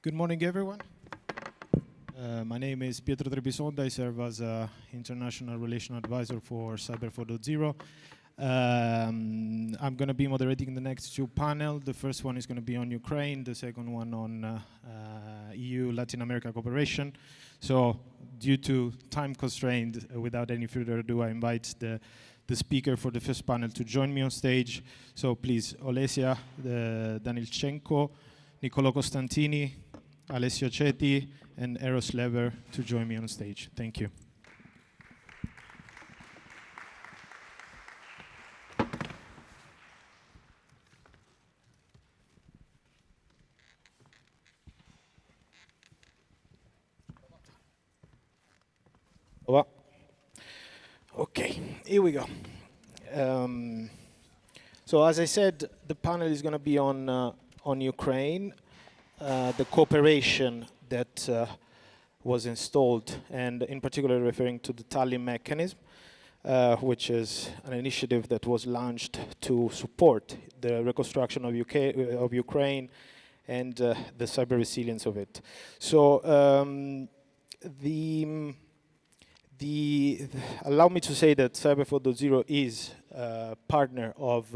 Good morning, everyone. My name is Pietro Trebisonda. I serve as International Relation Advisor for Cyber 4.0. I'm going to be moderating the next two panels. The first one is going to be on Ukraine, the second one on EU-Latin America cooperation. So due to time constraint, without any further ado, I invite the speaker for the first panel to join me on stage. So please, Olesia Danilchenko, Niccolò Costantini, Alessio Ceti, and Eros Lever to join me on stage. Thank you. Okay, here we go. So as I said, the panel is going to be on Ukraine, the cooperation that was installed, and in particular referring to the Tallinn Mechanism, which is an initiative that was launched to support the reconstruction of Ukraine and the cyber resilience of it. So allow me to say that Cyber 4.0 is a partner of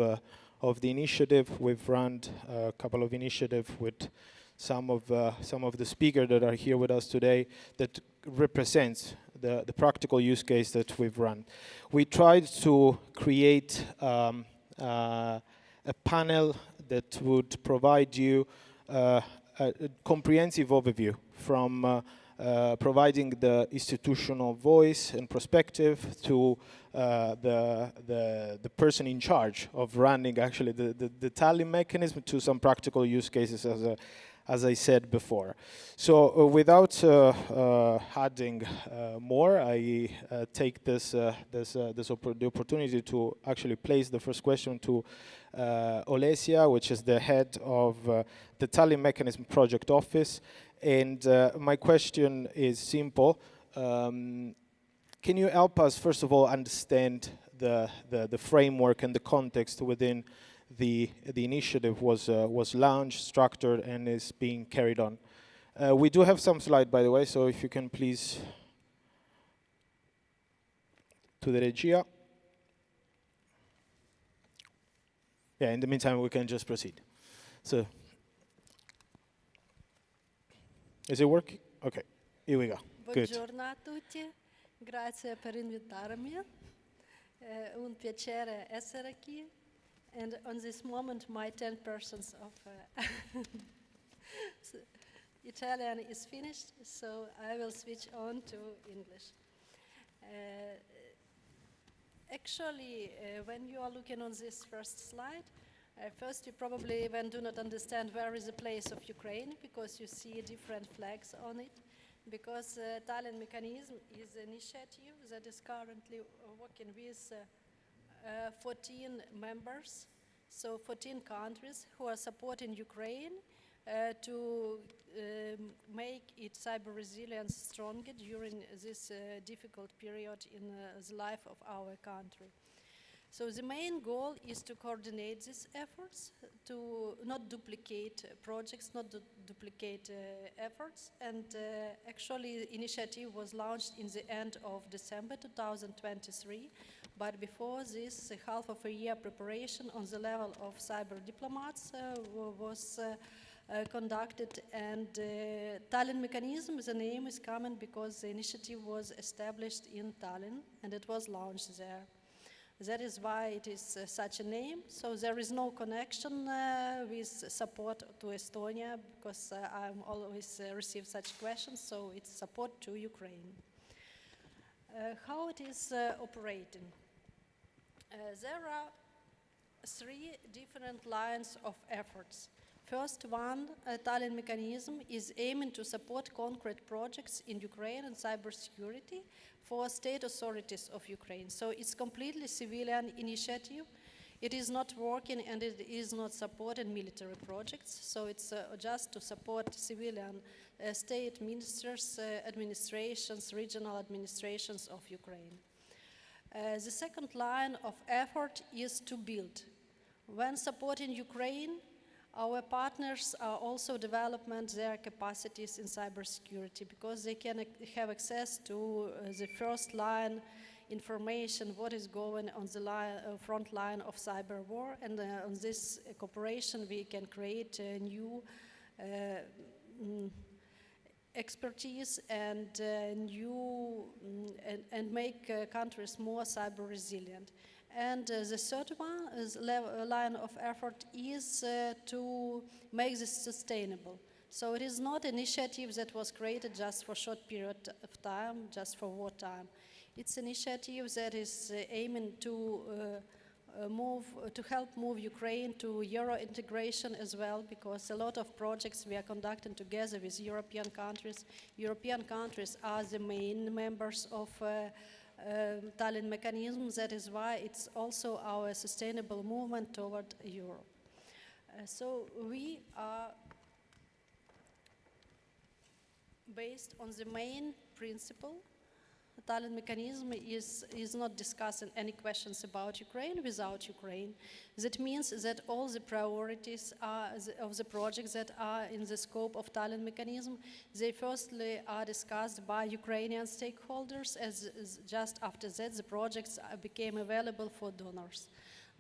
the initiative. We've run a couple of initiatives with some of the speakers that are here with us today that represents the practical use case that we've run. We tried to create a panel that would provide you a comprehensive overview from providing the institutional voice and perspective to the person in charge of running actually the Tallinn mechanism to some practical use cases as I said before. So without adding more, I take the opportunity to actually place the first question to Olesia, which is the head of the Tallinn Mechanism Project Office. And my question is simple. Can you help us, first of all, understand the framework and the context within the initiative was launched, structured, and is being carried on? We do have some slide, by the way, so if you can please to the regia. Yeah, in the meantime, we can just proceed. So, is it working? Okay, here we go. Buongiorno a tutti, grazie per invitarmi. Un piacere essere qui. And on this moment, my 10% of Italian is finished, so I will switch on to English. Actually, when you are looking on this first slide, first you probably even do not understand where is the place of Ukraine, because you see different flags on it, because Tallinn Mechanism is an initiative that is currently working with 14 members, so 14 countries who are supporting Ukraine to make its cyber resilience stronger during this difficult period in the life of our country. So the main goal is to coordinate these efforts, to not duplicate projects, not duplicate efforts, and actually the initiative was launched in the end of December 2023, but before this, half of a year preparation on the level of cyber diplomats was conducted, and Tallinn Mechanism, the name is coming because the initiative was established in Tallinn and it was launched there. That is why it is such a name. So there is no connection with support to Estonia, because I always receive such questions, so it's support to Ukraine. How it is operating? There are three different lines of efforts. First one, Tallinn Mechanism is aiming to support concrete projects in Ukraine and cybersecurity for state authorities of Ukraine. So it's completely civilian initiative. It is not working and it is not supporting military projects. So it's just to support civilian state ministers, administrations, regional administrations of Ukraine. The second line of effort is to build. When supporting Ukraine, Our partners are also developing their capacities in cybersecurity because they can have access to the first line information, what is going on the front line of cyber war, and on this cooperation we can create new expertise and and make countries more cyber resilient. And the third one is line of effort is to make this sustainable. So it is not an initiative that was created just for a short period of time, just for wartime. It's an initiative that is aiming to help move Ukraine to Euro integration as well, because a lot of projects we are conducting together with European countries. European countries are the main members of Tallinn Mechanism. That is why it's also our sustainable movement toward Europe. So we are based on the main principle. The Tallinn Mechanism is not discussing any questions about Ukraine without Ukraine. That means that all the priorities of the projects that are in the scope of Tallinn Mechanism, they firstly are discussed by Ukrainian stakeholders, as just after that the projects became available for donors.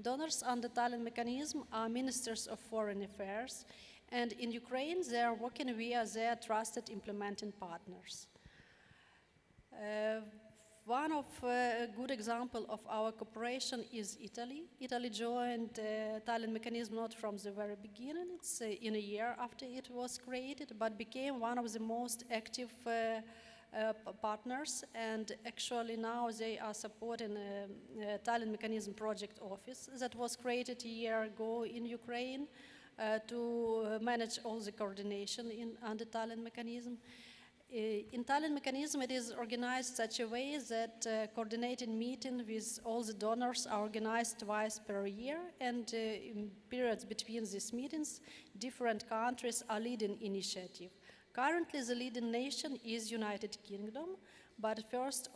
Donors under Tallinn Mechanism are ministers of foreign affairs, and in Ukraine they are working via their trusted implementing partners. One of a good example of our cooperation is Italy. Italy joined Tallinn Mechanism not from the very beginning, it's in a year after it was created, but became one of the most active partners, and actually now they are supporting Tallinn Mechanism project office that was created a year ago in Ukraine to manage all the coordination under Tallinn Mechanism. In Tallinn Mechanism, it is organized such a way that coordinated meetings with all the donors are organized twice per year, and in periods between these meetings, different countries are leading initiative. Currently, the leading nation is United Kingdom, but 1st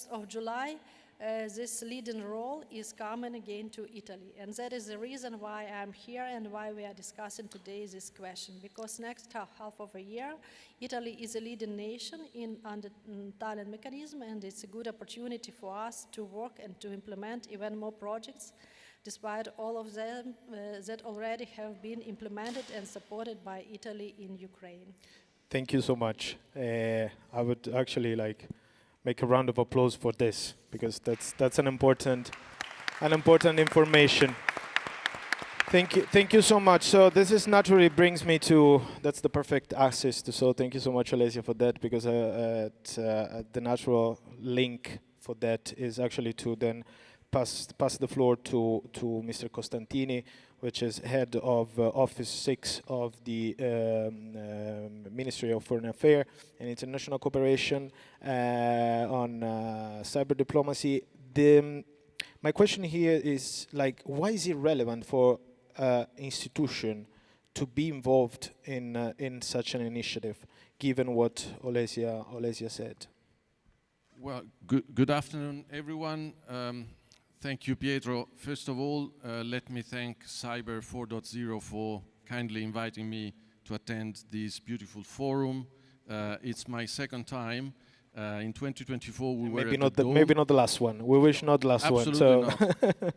of July, this leading role is coming again to Italy. And that is the reason why I'm here and why we are discussing today this question. Because next half of a year, Italy is a leading nation under Tallinn Mechanism, and it's a good opportunity for us to work and to implement even more projects, despite all of them that already have been implemented and supported by Italy in Ukraine. Thank you so much. I would actually make a round of applause for this, because that's an important information. Thank you so much. So this is naturally brings me to, that's the perfect assist. So thank you so much, Olesia, for that, because the natural link for that is actually to then pass the floor to Mr. Costantini, which is head of Office 6 of the Ministry of Foreign Affairs and International Cooperation on cyber diplomacy. My question here is, why is it relevant for institution to be involved in such an initiative, given what Olesia said? Well, good afternoon, everyone. Thank you, Pietro. First of all, let me thank Cyber 4.0 for kindly inviting me to attend this beautiful forum. It's my second time. In 2024, we were maybe not the last one. We wish not the last one. Absolutely not.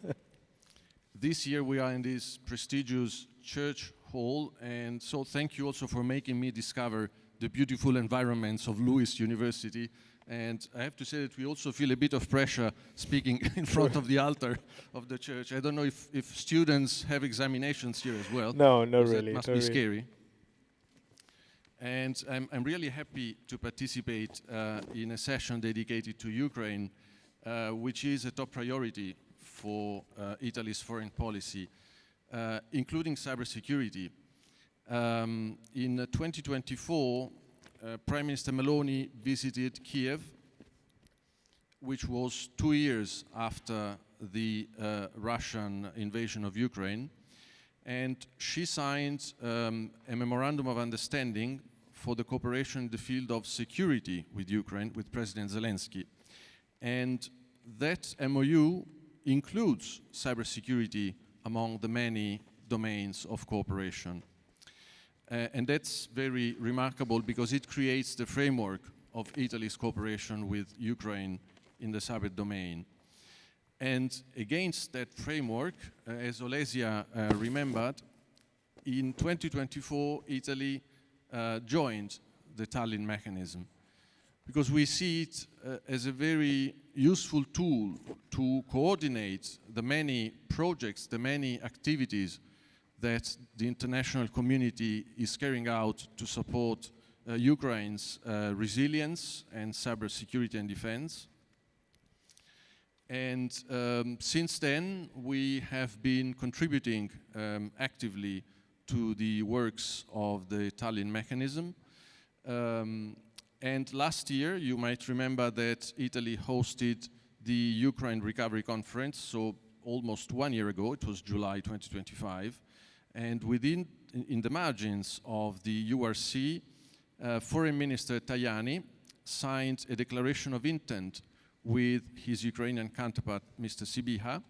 This year we are in this prestigious church hall, and so thank you also for making me discover the beautiful environments of Lewis University. And I have to say that we also feel a bit of pressure speaking in front of the altar of the church. I don't know if students have examinations here as well. No, not really. That must be scary. And I'm really happy to participate in a session dedicated to Ukraine, which is a top priority for Italy's foreign policy, including cybersecurity. In 2024, Prime Minister Meloni visited Kiev, which was 2 years after the Russian invasion of Ukraine, and she signed a memorandum of understanding for the cooperation in the field of security with Ukraine, with President Zelensky. And that MOU includes cybersecurity among the many domains of cooperation. And that's very remarkable because it creates the framework of Italy's cooperation with Ukraine in the cyber domain. And against that framework, as Olesia remembered, in 2024, Italy joined the Tallinn Mechanism because we see it as a very useful tool to coordinate the many projects, the many activities that the international community is carrying out to support Ukraine's resilience and cybersecurity and defense. And since then, we have been contributing actively to the works of the Tallinn Mechanism. And last year, you might remember that Italy hosted the Ukraine Recovery Conference, so almost 1 year ago, it was July 2025. And in the margins of the URC, Foreign Minister Tajani signed a declaration of intent with his Ukrainian counterpart, Mr. Sibiha.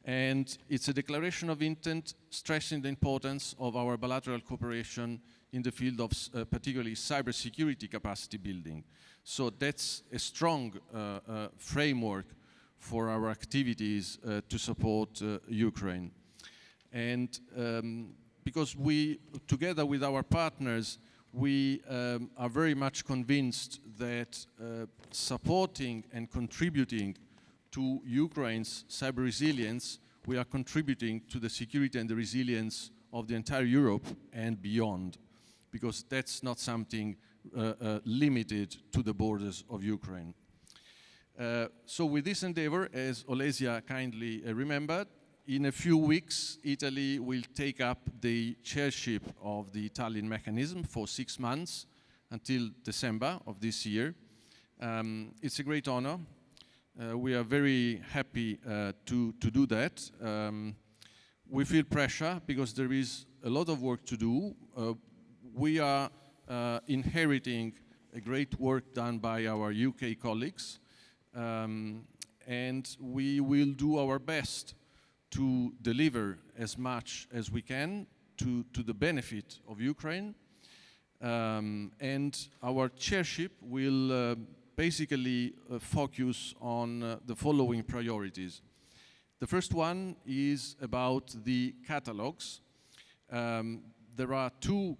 And it's a declaration of intent stressing the importance of our bilateral cooperation in the field of particularly cybersecurity capacity building. So that's a strong framework for our activities to support Ukraine. And because we, together with our partners, we are very much convinced that supporting and contributing to Ukraine's cyber resilience, we are contributing to the security and the resilience of the entire Europe and beyond, because that's not something limited to the borders of Ukraine. So with this endeavor, as Olesia kindly remembered, in a few weeks, Italy will take up the chairship of the Tallinn Mechanism for 6 months until December of this year. It's a great honor. We are very happy to do that. We feel pressure because there is a lot of work to do. We are inheriting a great work done by our UK colleagues, and we will do our best to deliver as much as we can to the benefit of Ukraine. And our chairship will basically focus on the following priorities. The first one is about the catalogs. There are two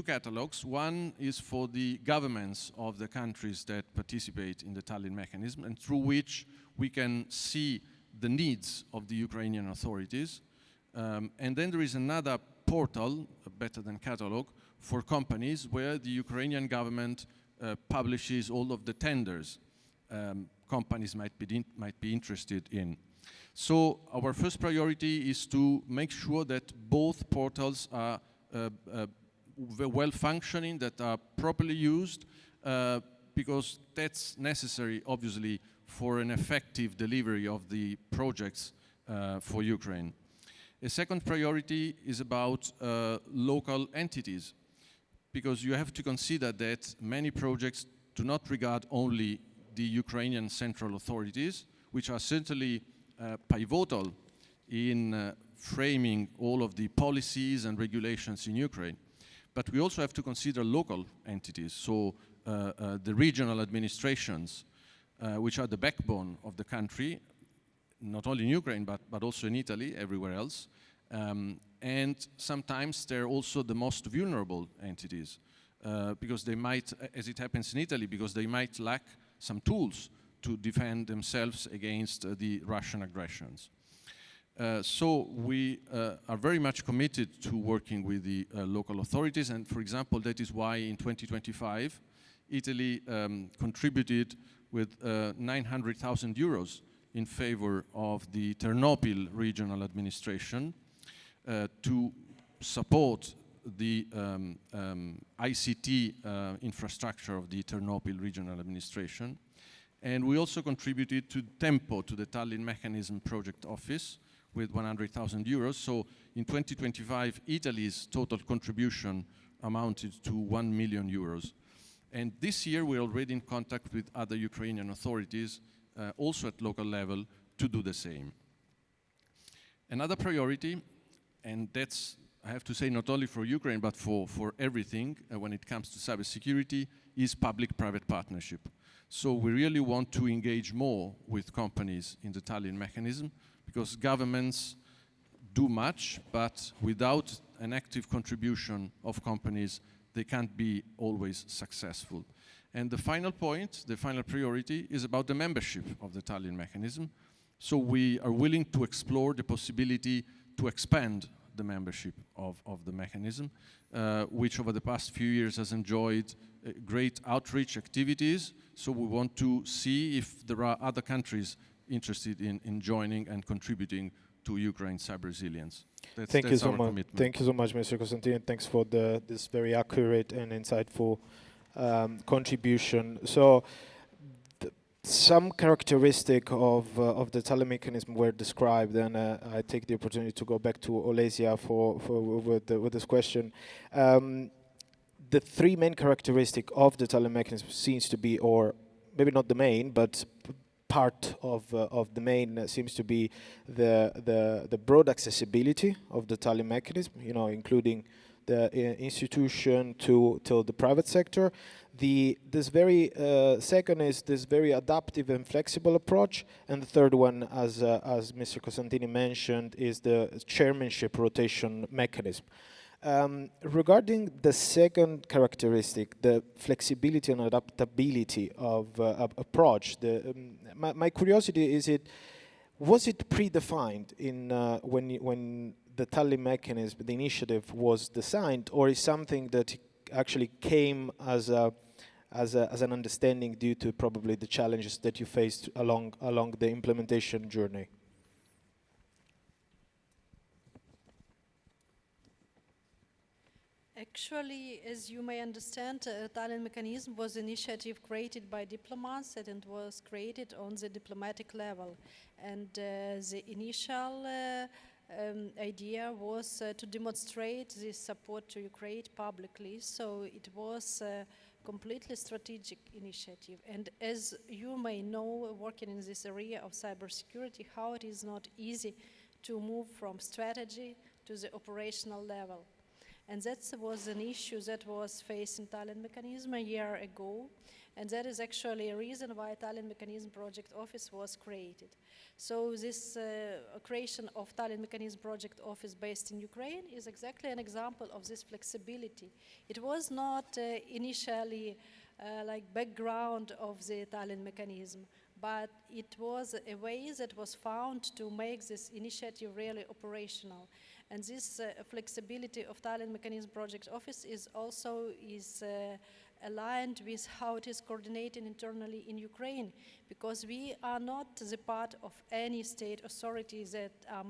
catalogs. One is for the governments of the countries that participate in the Tallinn Mechanism and through which we can see the needs of the Ukrainian authorities. And then there is another portal, better than catalog, for companies where the Ukrainian government publishes all of the tenders companies might be interested in. So our first priority is to make sure that both portals are well functioning, that are properly used, because that's necessary, obviously, for an effective delivery of the projects for Ukraine. A second priority is about local entities, because you have to consider that many projects do not regard only the Ukrainian central authorities, which are certainly pivotal in framing all of the policies and regulations in Ukraine. But we also have to consider local entities, so the regional administrations, which are the backbone of the country, not only in Ukraine, but also in Italy, everywhere else. And sometimes they're also the most vulnerable entities, because they might, as it happens in Italy, because they might lack some tools to defend themselves against the Russian aggressions. So we are very much committed to working with the local authorities, and for example, that is why in 2025, Italy contributed with 900,000 euros in favor of the Ternopil regional administration to support the ICT infrastructure of the Ternopil regional administration. And we also contributed to Tempo, to the Tallinn Mechanism project office, with 100,000 euros. So in 2025, Italy's total contribution amounted to 1 million euros. And this year, we're already in contact with other Ukrainian authorities, also at local level, to do the same. Another priority, and that's, I have to say, not only for Ukraine, but for everything when it comes to cybersecurity, is public-private partnership. So we really want to engage more with companies in the Tallinn Mechanism, because governments do much, but without an active contribution of companies, they can't be always successful. And the final point, the final priority, is about the membership of the Tallinn Mechanism. So we are willing to explore the possibility to expand the membership of the mechanism, which over the past few years has enjoyed great outreach activities. So we want to see if there are other countries interested in joining and contributing to Ukraine's cyber resilience. Thank you so much. Thank you so much, Mr. Costantini. Thanks for this very accurate and insightful contribution. So, some characteristic of the Tallinn Mechanism were described, and I take the opportunity to go back to Olesia with this question. The three main characteristic of the Tallinn Mechanism seems to be, or maybe not the main, but part of the main seems to be the broad accessibility of the Tallinn Mechanism, including the institution to the private sector. This very second is this very adaptive and flexible approach, and the third one, as Mr. Costantini mentioned, is the chairmanship rotation mechanism. Regarding the second characteristic, the flexibility and adaptability of approach, my curiosity was it predefined in when the Tallinn Mechanism, the initiative, was designed, or is something that actually came as an understanding due to probably the challenges that you faced along the implementation journey? Actually, as you may understand, Tallinn Mechanism was an initiative created by diplomats, and it was created on the diplomatic level. And the initial idea was to demonstrate this support to Ukraine publicly. So it was a completely strategic initiative. And as you may know, working in this area of cybersecurity, how it is not easy to move from strategy to the operational level. And that was an issue that was facing Tallinn Mechanism a year ago. And that is actually a reason why Tallinn Mechanism Project Office was created. So this creation of Tallinn Mechanism Project Office based in Ukraine is exactly an example of this flexibility. It was not initially like background of the Tallinn Mechanism, but it was a way that was found to make this initiative really operational. And this flexibility of Tallinn Mechanism Project Office is also aligned with how it is coordinated internally in Ukraine, because we are not the part of any state authorities that are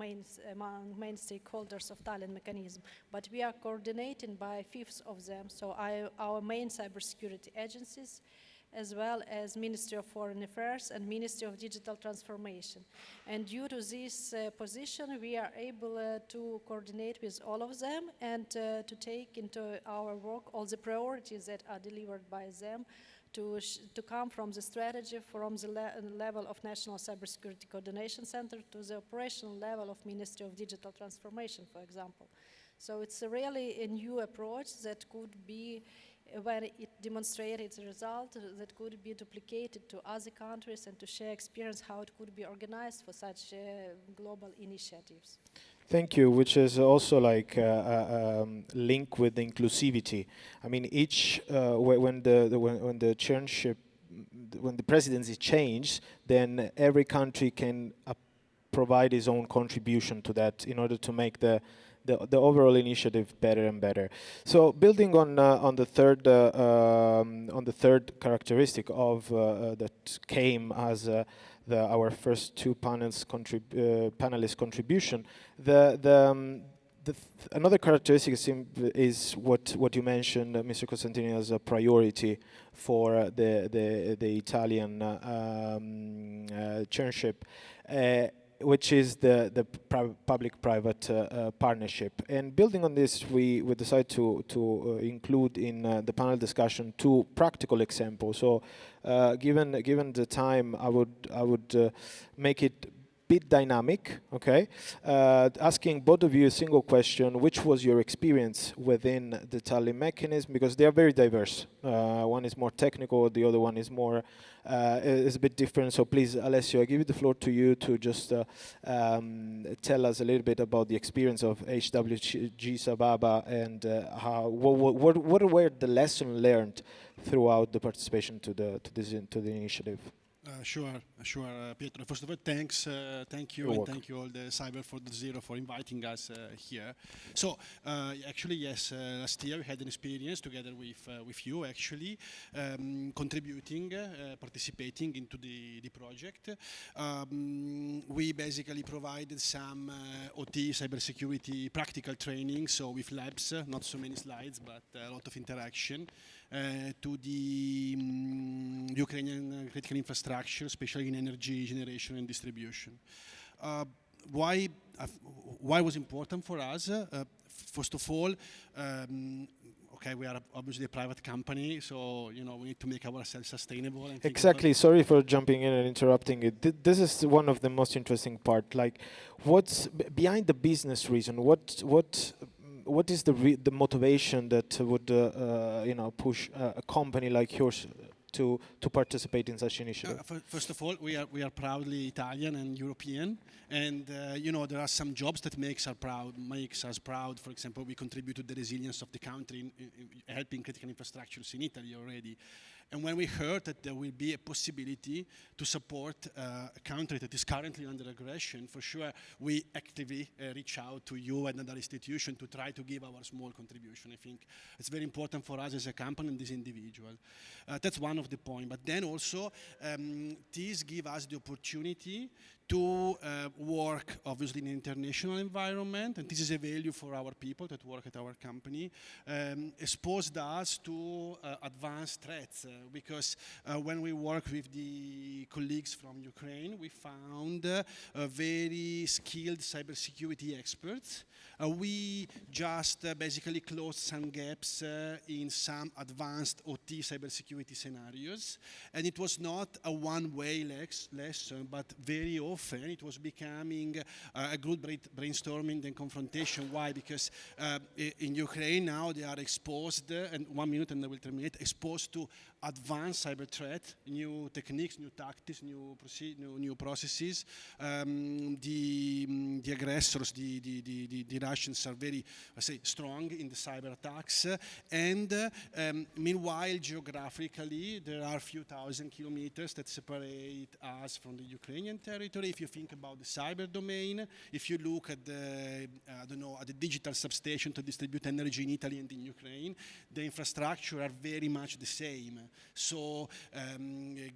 among main stakeholders of Tallinn Mechanism, but we are coordinated by fifths of them, so our main cybersecurity agencies, as well as Ministry of Foreign Affairs and Ministry of Digital Transformation. And due to this position, we are able to coordinate with all of them and to take into our work all the priorities that are delivered by them to come from the strategy, from the level of National Cybersecurity Coordination Center to the operational level of Ministry of Digital Transformation, for example. So it's really a new approach that could be, when it demonstrated its result, that could be duplicated to other countries and to share experience how it could be organized for such global initiatives. Thank you, which is also like link with the inclusivity. I mean, when the chairmanship, when the presidency changes, then every country can provide its own contribution to that in order to make the overall initiative better and better. So building on the third characteristic of that came as our first two panelists' contribution, another characteristic is what you mentioned, Mr. Costantini, as a priority for the Italian chairmanship. Which is the public-private partnership. And building on this, we decided to include in the panel discussion two practical examples. So given the time, I would make it bit dynamic, okay? Asking both of you a single question: which was your experience within the Tallinn Mechanism? Because they are very diverse. One is more technical, the other one is more is a bit different. So please, Alessio, I give the floor to you to just tell us a little bit about the experience of HWG Sababa and how what were the lessons learned throughout the participation to the initiative. Sure, Pietro. First of all, thank you, You're and welcome. thank you all the Cyber 4.0 for inviting us here. So, actually, yes, last year we had an experience together with you, actually, contributing, participating into the project. We basically provided some OT cybersecurity practical training, so with labs, not so many slides, but a lot of interaction. To the Ukrainian critical infrastructure, especially in energy generation and distribution. Why was important for us? First of all, okay, we are obviously a private company, so we need to make ourselves sustainable. And exactly. Sorry for jumping in and interrupting it. This is one of the most interesting part. Like, what's behind the business reason? What is the motivation that would push a company like yours to participate in such initiative? First of all, we are proudly Italian and European, and there are some jobs that makes us proud. For example, we contribute to the resilience of the country in helping critical infrastructures in Italy already. And when we heard that there will be a possibility to support a country that is currently under aggression, for sure we actively reach out to you and other institutions to try to give our small contribution. I think it's very important for us as a company and this individual. That's one of the points. But then also, this gives us the opportunity to work, obviously, in an international environment, and this is a value for our people that work at our company, exposed us to advanced threats, because when we work with the colleagues from Ukraine, we found very skilled cybersecurity experts. We just basically closed some gaps in some advanced OT cybersecurity scenarios, and it was not a one-way lesson, but very often it was becoming a good brainstorming and confrontation. Why? Because in Ukraine now they are exposed, and 1 minute and I will terminate, exposed to advanced cyber threat, new techniques, new tactics, new processes. The aggressors, the Russians are very, strong in the cyber attacks. And meanwhile, geographically, there are a few thousand kilometers that separate us from the Ukrainian territory. If you think about the cyber domain, if you look at the, at the digital substation to distribute energy in Italy and in Ukraine, the infrastructure are very much the same. So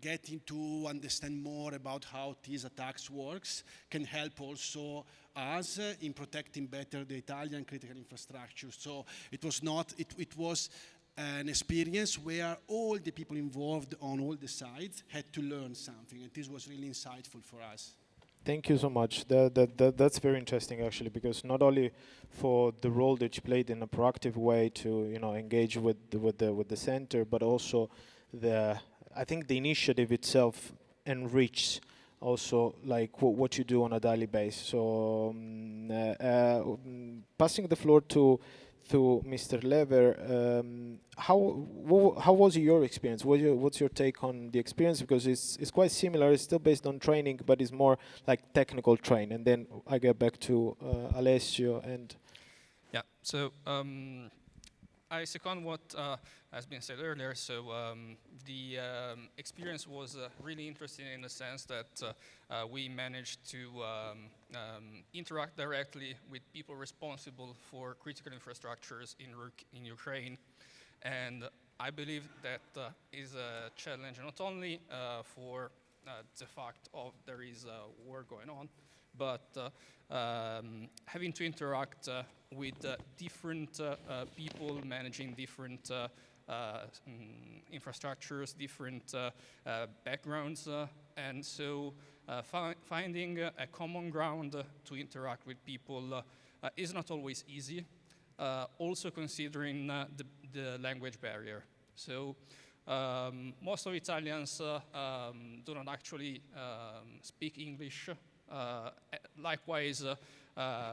getting to understand more about how these attacks works can help also us in protecting better the Italian critical infrastructure. So it was an experience where all the people involved on all the sides had to learn something, and this was really insightful for us. Thank you so much. That's very interesting, actually, because not only for the role that you played in a proactive way to engage with the center, but also I think the initiative itself enriches also like what you do on a daily basis. So passing the floor to Mr. Lever, how was your experience? What's your take on the experience? Because it's quite similar. It's still based on training, but it's more like technical train. And then I get back to Alessio and. Yeah. So I second what has been said earlier. So the experience was really interesting in the sense that we managed to interact directly with people responsible for critical infrastructures in Ukraine. And I believe that is a challenge not only for the fact of there is a war going on, but having to interact with different people managing different infrastructures, different backgrounds, and so finding a common ground to interact with people is not always easy, also considering the language barrier. So most of Italians do not actually speak English Likewise,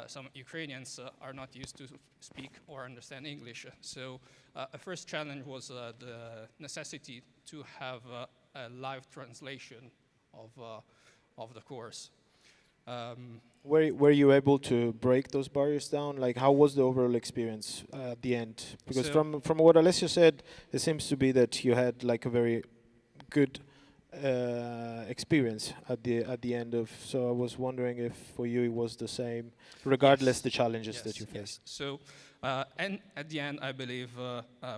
some Ukrainians are not used to speak or understand English. So a first challenge was the necessity to have a live translation of the course. Were you able to break those barriers down? Like, how was the overall experience at the end? Because So- from what Alessio said, it seems to be that you had like a very good experience at the end of. So I was wondering if for you it was the same, regardless Yes. the challenges Yes, that you yes. faced. So, and at the end, I believe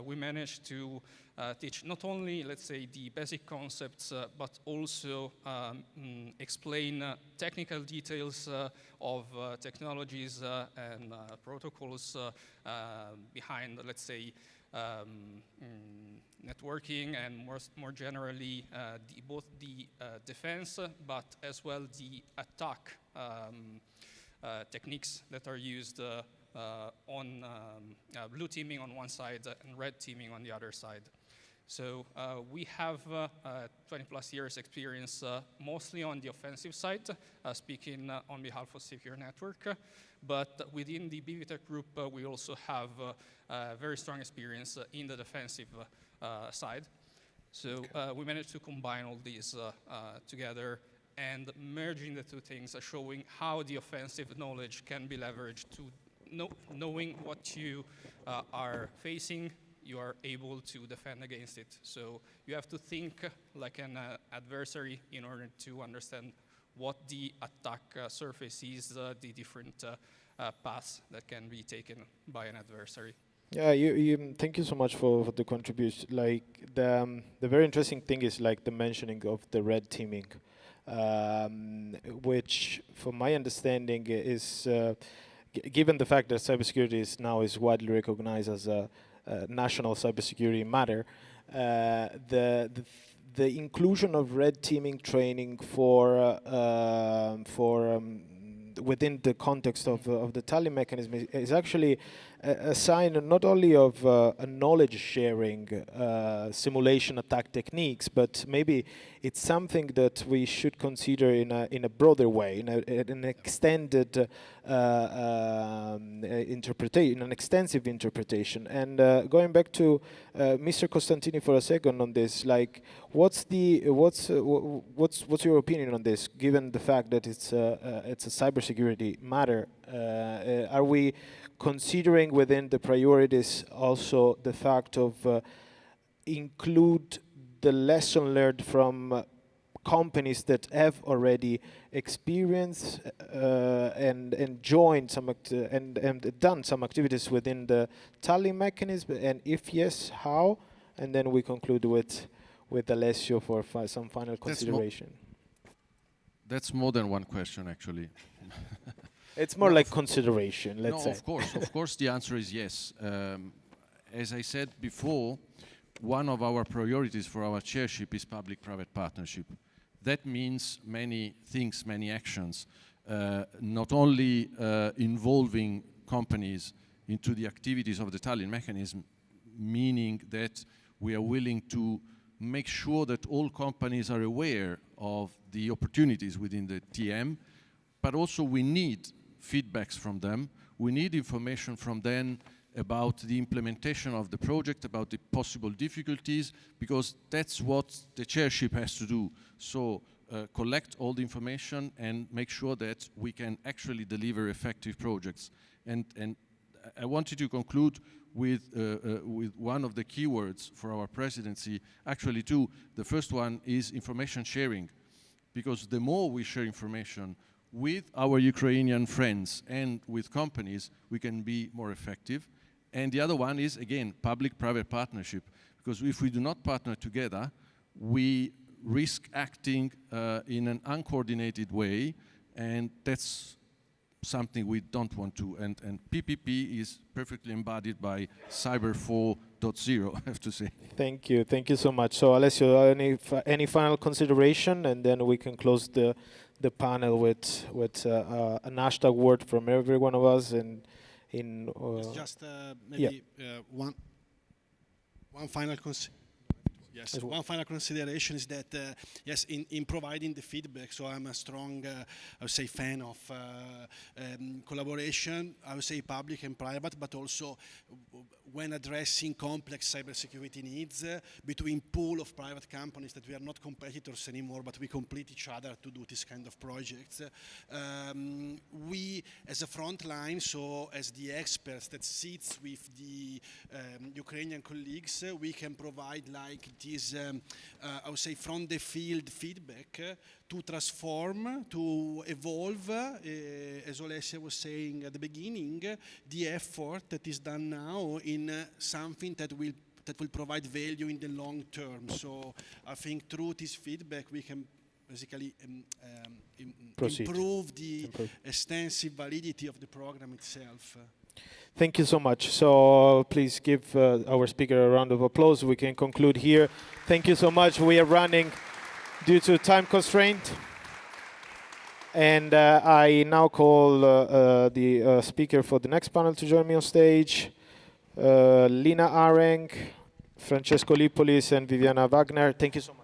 we managed to teach not only, let's say, the basic concepts, but also explain technical details of technologies and protocols behind, let's say, networking and more generally both the defense, but as well the attack techniques that are used on blue teaming on one side and red teaming on the other side. So we have 20 plus years experience mostly on the offensive side, speaking on behalf of Secure Network, but within the BVTech group we also have very strong experience in the defensive side. So we managed to combine all these together and merging the two things, showing how the offensive knowledge can be leveraged to knowing what you are facing, you are able to defend against it. So you have to think like an adversary in order to understand what the attack surface is, the different paths that can be taken by an adversary. Yeah, you thank you so much for the contribution. Like the very interesting thing is like the mentioning of the red teaming, which, from my understanding, is given the fact that cybersecurity is widely recognized as a national cybersecurity matter, the inclusion of red teaming training for within the context of the Tallinn Mechanism is actually a sign not only of a knowledge sharing, simulation attack techniques, but maybe it's something that we should consider in a broader way, in an extended interpretation, an extensive interpretation. And going back to Mr. Costantini for a second on this, like, what's your opinion on this? Given the fact that it's a cybersecurity matter, are we considering within the priorities also the fact of include the lesson learned from companies that have already experienced and joined some and done some activities within the Tallinn Mechanism, and if yes, how? And then we conclude with Alessio for some final consideration. That's more than one question, actually. It's more like consideration, let's say. Of course, the answer is yes. As I said before, one of our priorities for our chairship is public-private partnership. That means many things, many actions, not only involving companies into the activities of the Tallinn Mechanism, meaning that we are willing to make sure that all companies are aware of the opportunities within the TM, but also we need feedbacks from them. We need information from them about the implementation of the project, about the possible difficulties, because that's what the chairship has to do. So collect all the information and make sure that we can actually deliver effective projects. And I wanted to conclude with one of the keywords for our presidency, actually two. The first one is information sharing, because the more we share information with our Ukrainian friends and with companies, we can be more effective. And the other one is, again, public-private partnership, because if we do not partner together, we risk acting in an uncoordinated way, and that's something we don't want to. And PPP is perfectly embodied by Cyber 4.0, I have to say. Thank you so much. So Alessio, any final consideration, and then we can close the panel with an hashtag word from every one of us. And it's just maybe one final Yes, as well. one final consideration is that, yes, in providing the feedback, so I'm a strong, I would say, fan of collaboration, I would say public and private, but also when addressing complex cybersecurity needs between pool of private companies that we are not competitors anymore, but we complete each other to do this kind of projects. We, as a front line, so as the experts that sits with the Ukrainian colleagues, we can provide like this, I would say, from the field feedback to transform, to evolve, as Olesya was saying at the beginning, the effort that is done now in something that will provide value in the long term. So I think through this feedback we can basically improve the extensive validity of the program itself. Thank you so much. So please give our speaker a round of applause. We can conclude here. Thank you so much. We are running due to time constraint. And I now call the speaker for the next panel to join me on stage. Lina Areng, Francesco Lippolis, and Viviana Wagner. Thank you so much.